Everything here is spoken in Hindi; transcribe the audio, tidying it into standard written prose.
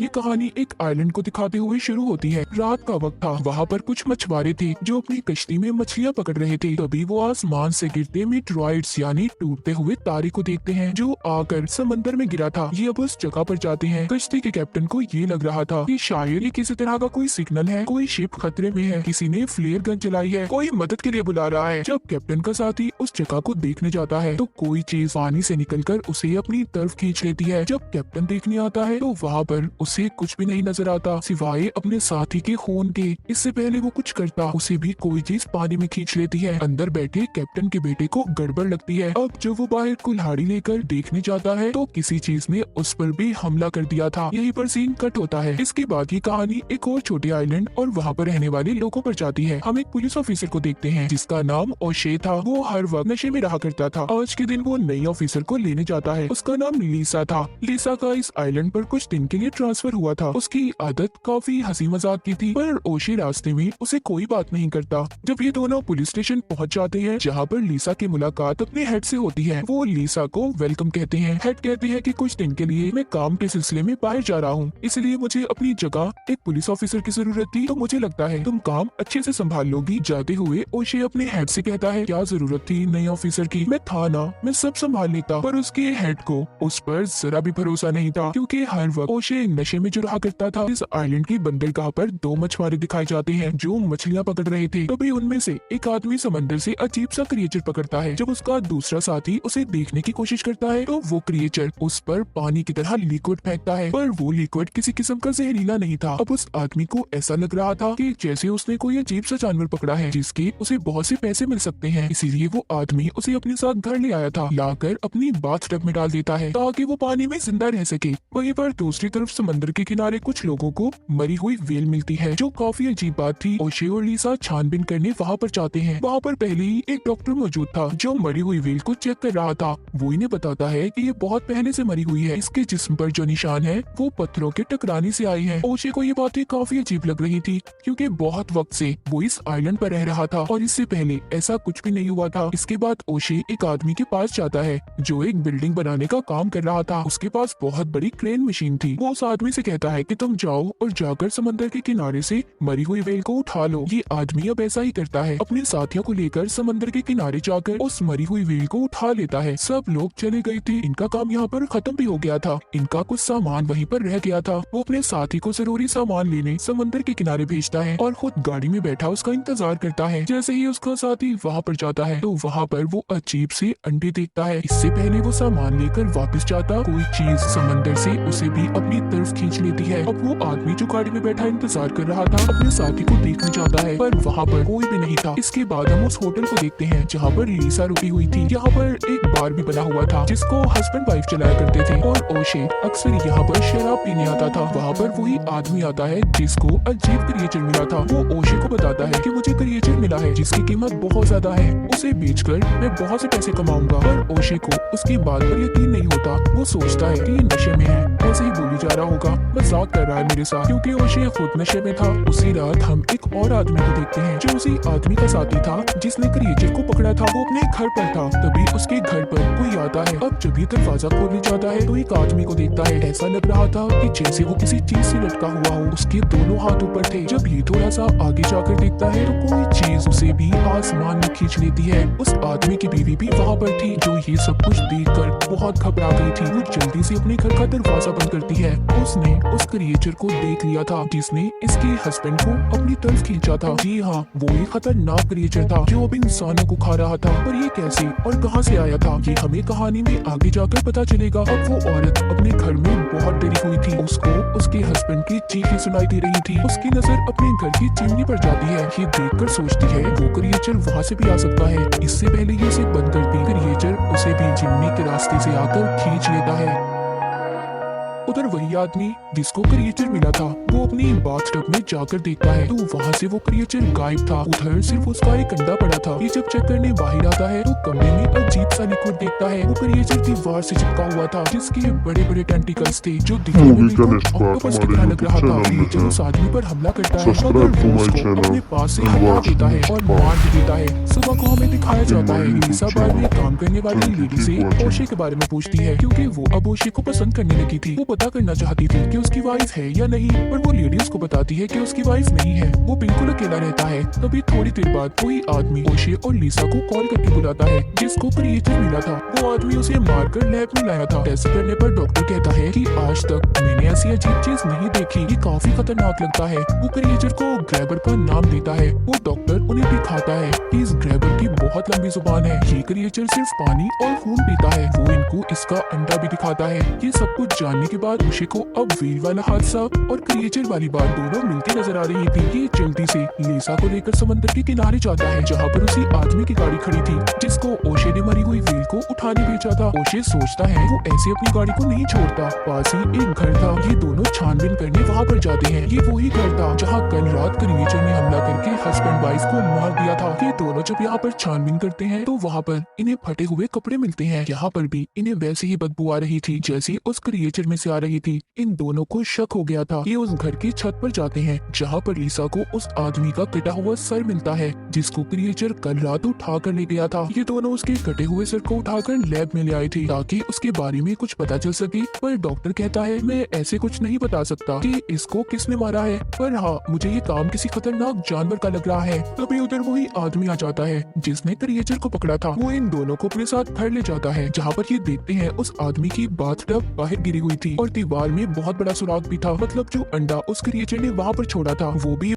ये कहानी एक आइलैंड को दिखाते हुए शुरू होती है। रात का वक्त था। वहाँ पर कुछ मछुआरे थे जो अपनी कश्ती में मछलियाँ पकड़ रहे थे। तभी वो आसमान से गिरते मीटरॉइड्स यानी टूटते हुए तारे को देखते हैं जो आकर समंदर में गिरा था। ये अब उस जगह पर जाते हैं। कश्ती के कैप्टन को ये लग रहा था कि शायद ये किसी तरह का कोई सिग्नल है, कोई शिप खतरे में है, किसी ने फ्लेयर गन चलाई है, कोई मदद के लिए बुला रहा है। जब कैप्टन का साथी उस जगह को देखने जाता है तो कोई चीज पानी से निकलकर उसे अपनी तरफ खींच लेती है। जब कैप्टन देखने आता है तो वहाँ पर उसे कुछ भी नहीं नजर आता सिवाय अपने साथी के खून के। इससे पहले वो कुछ करता उसे भी कोई चीज पानी में खींच लेती है। अंदर बैठे कैप्टन के बेटे को गड़बड़ लगती है। अब जब वो बाहर कुल्हाड़ी लेकर देखने जाता है तो किसी चीज ने उस पर भी हमला कर दिया था। यहीं पर सीन कट होता है। इसके बाद की कहानी एक और छोटे आइलैंड और वहाँ पर रहने वाले लोगों पर जाती है। हम एक पुलिस ऑफिसर को देखते हैं जिसका नाम ओशे था। वो हर वक्त नशे में रहा करता था। आज के दिन वो नई ऑफिसर को लेने जाता है। उसका नाम लीसा था। लीसा का इस आइलैंड पर कुछ दिन के लिए ट्रांसफर हुआ था। उसकी आदत काफी हंसी मजाक की थी, पर ओशे रास्ते में उसे कोई बात नहीं करता। जब ये दोनों पुलिस स्टेशन पहुंच जाते हैं जहाँ पर लीसा की मुलाकात अपने हेड से होती है, वो लीसा को वेलकम कहते हैं। हेड कहते हैं कि कुछ दिन के लिए मैं काम के सिलसिले में बाहर जा रहा हूँ, इसलिए मुझे अपनी जगह एक पुलिस ऑफिसर की जरूरत थी, तो मुझे लगता है तुम काम अच्छे से संभाल लोगी। जाते हुए ओशे अपने हेड से कहता है क्या जरूरत थी नई ऑफिसर की, मैं था ना, मैं सब संभाल लेता। पर उसके हेड को उस पर जरा भी भरोसा नहीं था क्योंकि हर वक्त ओशे नशे में जो रहा करता था। इस आइलैंड की बंदरगाह पर दो मछुआरे दिखाए जाते हैं जो मछलियां पकड़ रहे थे। तभी उनमें से एक आदमी समंदर से अजीब सा क्रिएचर पकड़ता है। जब उसका दूसरा साथी उसे देखने की कोशिश करता है तो वो क्रिएचर उस पर पानी की तरह लिक्विड फेंकता है, पर वो लिक्विड किसी किस्म का जहरीला नहीं था। अब उस आदमी को ऐसा लग रहा था कि जैसे उसने कोई अजीब सा जानवर पकड़ा है जिसके उसे बहुत से पैसे मिल सकते हैं। इसीलिए वो आदमी उसे अपने साथ घर ले आया था, लाकर अपनी बाथटब में डाल देता है ताकि वो पानी में जिंदा रह सके। वहीं पर दूसरी तरफ समंदर के किनारे कुछ लोगों को मरी हुई व्हेल मिलती है जो काफी अजीब बात थी। ओशे और लीसा छानबीन करने वहाँ पर जाते हैं। वहाँ पर पहले ही एक डॉक्टर मौजूद था जो मरी हुई व्हेल को चेक कर रहा था। वो इन्हें बताता है कि ये बहुत पहले से मरी हुई है, इसके जिस्म पर जो निशान है वो पत्थरों के टकराने से आए हैं। ओशे को ये बातें काफी अजीब लग रही थी क्योंकि बहुत वक्त से वो इस आइलैंड पर रह रहा था और इससे पहले ऐसा कुछ भी नहीं हुआ था। इसके बाद ओशे एक आदमी के पास जाता है जो एक बिल्डिंग बनाने का काम कर रहा था। उसके पास बहुत बड़ी क्रेन मशीन थी। वो उस आदमी से कहता है कि तुम जाओ और जाकर समंदर के किनारे से मरी हुई व्हेल को उठा लो। ये आदमी अब ऐसा ही करता है, अपने साथियों को लेकर समंदर के किनारे जाकर उस मरी हुई व्हेल को उठा लेता है। सब लोग चले गए थे, इनका काम यहाँ पर खत्म भी हो गया था। इनका कुछ सामान वहीं पर रह गया था। वो अपने साथी को जरूरी सामान लेने समंदर के किनारे भेजता है और खुद गाड़ी में बैठा उसका इंतजार करता है। जैसे ही उसका साथी वहाँ पर जाता है तो वहाँ पर वो अजीब से अंडे देखता है। इससे पहले वो सामान लेकर वापस जाता, कोई चीज समंदर से उसे भी अपनी तरफ खींच लेती है। अब वो आदमी जो गाड़ी में बैठा इंतजार कर रहा था अपने साथी को देखने जाता है, पर वहाँ पर कोई भी नहीं था। इसके बाद हम उस होटल को देखते हैं जहाँ पर लीसा रुकी हुई थी। यहाँ पर एक बार भी बना हुआ था जिसको हस्बैंड वाइफ चलाया करते थे और ओशे अक्सर यहाँ पर शराब पीने आता था। वहाँ पर वही आदमी आता है जिसको अजीब क्रिएचर मिला था। वो ओशे को बताता है कि मुझे क्रिएचर मिला है जिसकी कीमत बहुत ज्यादा है, उसे बेचकर मैं बहुत से पैसे कमाऊंगा। पर ओशे को उसकी बात पर यकीन नहीं होता। वो सोचता है कि ये नशे में है, ऐसे ही बोली जा रहा होगा, मजाक कर रहा है मेरे साथ, क्योंकि ओशे खुद नशे में था। उसी रात हम एक और आदमी को देखते हैं जो उसी आदमी का साथी था जिसने क्रिएचर को पकड़ा था। वो अपने घर पर था, तभी उसके घर पर कोई आता है। अब जब ये दरवाजा खोलने जाता है तो एक आदमी को देखता है। ऐसा लग रहा था कि जैसे वो किसी चीज से लटका हुआ हो। उसके दोनों हाथ ऊपर थे। जब ये थोड़ा सा आगे जाकर देखता है तो कोई चीज उसे भी आसमान में खींच लेती है। उस आदमी की बीवी भी वहाँ पर थी जो ये सब कुछ देखकर बहुत घबरा गई थी। वो जल्दी से अपने घर का दरवाजा बंद करती है। उसने उस क्रिएचर को देख लिया था जिसने इसके हस्बैंड को अपनी तरफ खींचा था। जी हाँ, वो एक खतरनाक क्रिएचर था जो अब इंसानों को खा रहा था। पर ये कैसे और कहाँ से आया था ये हमें कहानी में आगे जाकर पता चलेगा। अब वो औरत अपने घर में बहुत डरी हुई थी। उसको उसके हस्बैंड की चीखें सुनाई दे रही थी। उसकी नजर अपने घर की चिमनी पर जाती है। ये देखकर सोचती है वो क्रिएचर वहाँ से भी आ सकता है। इससे पहले ये उसे बंद करती, क्रिएचर उसे भी चिमनी के रास्ते से आकर खींच लेता है। उधर वही आदमी जिसको क्रिएचर मिला था वो अपनी बाथटब में जाकर देखता है तो वहाँ से वो क्रिएचर गायब था। उधर सिर्फ उसका एक अंडा पड़ा था। ये जब चेक करने बाहर आता है तो कमरे में अजीब सा लिक्विड देखता है। वो क्रिएचर दीवार से चिपका हुआ था जिसके बड़े बड़े टेंटिकल्स थे जो दिखने में बिल्कुल ऑक्टोपस की तरह लग रहा था। क्रिएचर उस आदमी पर हमला करता है मगर वो उसको अपने पास से हटा देता है और मार भी देता है। सुबह को हमें दिखाया जाता है लीसा बार में काम करने वाली लेडी से ओशे के बारे में पूछती है क्योंकि वो अब ओशे को पसंद करने लगी थी। वो पता करना चाहती थी कि उसकी वाइफ है या नहीं, पर वो लेडी उसको बताती है कि उसकी वाइफ नहीं है, वो बिल्कुल अकेला रहता है। तभी थोड़ी देर बाद कोई आदमी ओशे और लिसा को कॉल करके बुलाता है, जिसको क्रिएचर मिला था। वो आदमी उसे मारकर लैब में लाया था। टेस्ट करने पर डॉक्टर कहता है कि आज तक मैंने ऐसी अजीब चीज नहीं देखी, ये काफी खतरनाक लगता है। वो क्रिएचर को ग्रैबर का नाम देता है। वो डॉक्टर उन्हें दिखाता है कि इस ग्रैबर की बहुत लंबी जुबान है, ये क्रिएचर सिर्फ पानी और खून पीता है। वो इनको इसका अंडा भी दिखाता है। ये सब कुछ जानने के बाद उसे को अब व्हील वाला हादसा और क्रिएचर वाली बात दोनों मिलती नजर आ रही थी। ये जल्दी से लिसा को लेकर समंदर के किनारे जाता है, जहाँ पर उसी आदमी की गाड़ी खड़ी थी, जिसको ओशे ने मरी हुई व्हील को उठाने भेजा था। ओशे सोचता है वो ऐसे अपनी गाड़ी को नहीं छोड़ता। पास ही एक घर था, ये दोनों छानबीन करने वहाँ पर जाते हैं। ये वही घर था जहाँ कल रात क्रिएचर ने हमला करके हस्बैंड वाइफ को मार दिया था। ये दोनों जब यहाँ पर छानबीन करते हैं तो वहाँ पर इन्हें फटे हुए कपड़े मिलते हैं। यहाँ पर भी इन्हें वैसे ही बदबू आ रही थी जैसी उस क्रिएचर में से आ रही थी। इन दोनों को शक हो गया था। ये उस घर की छत पर जाते हैं, जहाँ पर लिसा को उस आदमी का कटा हुआ सर मिलता है, जिसको क्रिएचर कल रात उठा कर ले गया था। ये दोनों उसके कटे हुए सर को उठाकर लैब में ले आए थे ताकि उसके बारे में कुछ पता चल सके, पर डॉक्टर कहता है मैं ऐसे कुछ नहीं बता सकता कि इसको किसने मारा है, पर हाँ मुझे ये काम किसी खतरनाक जानवर का लग रहा है। तभी उधर वही आदमी आ जाता है जिसने क्रिएचर को पकड़ा था। वो इन दोनों को अपने साथ घर ले जाता है, जहाँ पर ये देखते हैं उस आदमी की बाथटब बाहर गिरी हुई थी और दीवार में बहुत बड़ा सुराख भी था। मतलब जो अंडा उस क्रिएचर ने वहाँ पर छोड़ा था वो भी